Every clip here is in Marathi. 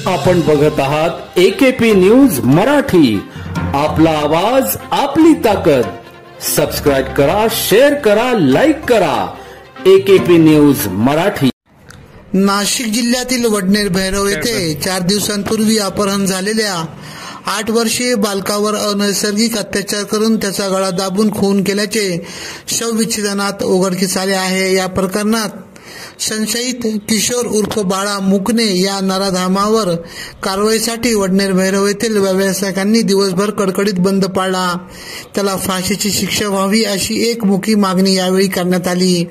आपण बघत आहात एकेपी न्यूज मराठी। आपला आवाज आपली ताकद। सबस्क्राइब करा, शेअर करा, लाईक करा। AKP news Marathi. नाशिक जिल्ह्यातील वडनेर भैरव येथे 4 दिवसांपूर्वी अपहरण झालेल्या 8 वर्षीय बालकावर अनैसर्गिक अत्याचार करून त्याचा गळा दाबून खून केल्याचे शवविच्छेदनात उघडकीस आले आहे। या प्रकरणात संशयित किशोर उर्फ बाळा मुकणे या नराधमावर कारवाईसाठी वडनेर भैरव येथील व्यावसायिकांनी दिवसभर कडकडीत बंद पाळला। त्याला फाशीची शिक्षा व्हावी अशी एकमुखी मागणी यावेळी करण्यात आली।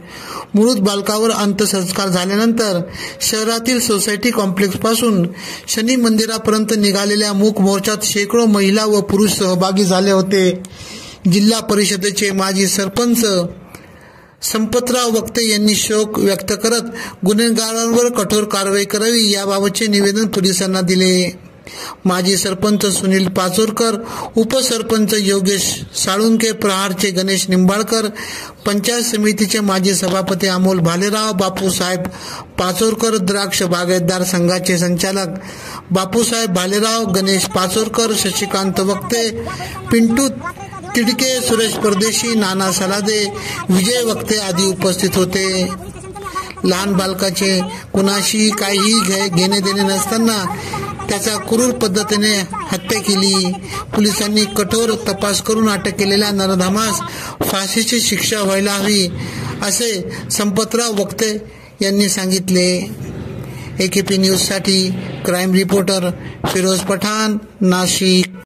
मृत बालकावर अंत्यसंस्कार झाल्यानंतर शहरातील सोसायटी कॉम्प्लेक्स पासून शनी मंदिरापर्यंत निघालेल्या मूक मोर्चात शेकडो महिला व पुरुष सहभागी झाले होते। जिल्हा परिषदेचे माजी सरपंच संपतराव वक्ते यांनी शोक व्यक्त करत गुन्हेगारांवर कठोर कारवाई करावी याबाबतचे निवेदन पोलिसांना दिले। माजी सरपंच सुनील पाचोरकर, उपसरपंच योगेश साळुंके, प्रहारचे गणेश निंबाळकर, पंचायत समितीचे माजी सभापती अमोल भालेराव, बापूसाहेब पाचोरकर, द्राक्ष बागायतदार संघाचे संचालक बापूसाहेब भालेराव, गणेश पाचोरकर, शशिकांत वक्ते, पिंटू तिडके, सुरेश परदेशी, नाना सलादे, विजय वक्ते आदी उपस्थित होते। लहान बालकाचे कुणाशी काहीही घेणे देणे नसताना त्याचा क्रूर पद्धतीने हत्या केली। पोलिसांनी कठोर तपास करून अटक केलेल्या नराधमास फाशीची शिक्षा व्हायला हवी असे संपतराव वक्ते यांनी सांगितले। एकेपी न्यूज साठी क्राईम रिपोर्टर फिरोज पठाण, नाशिक।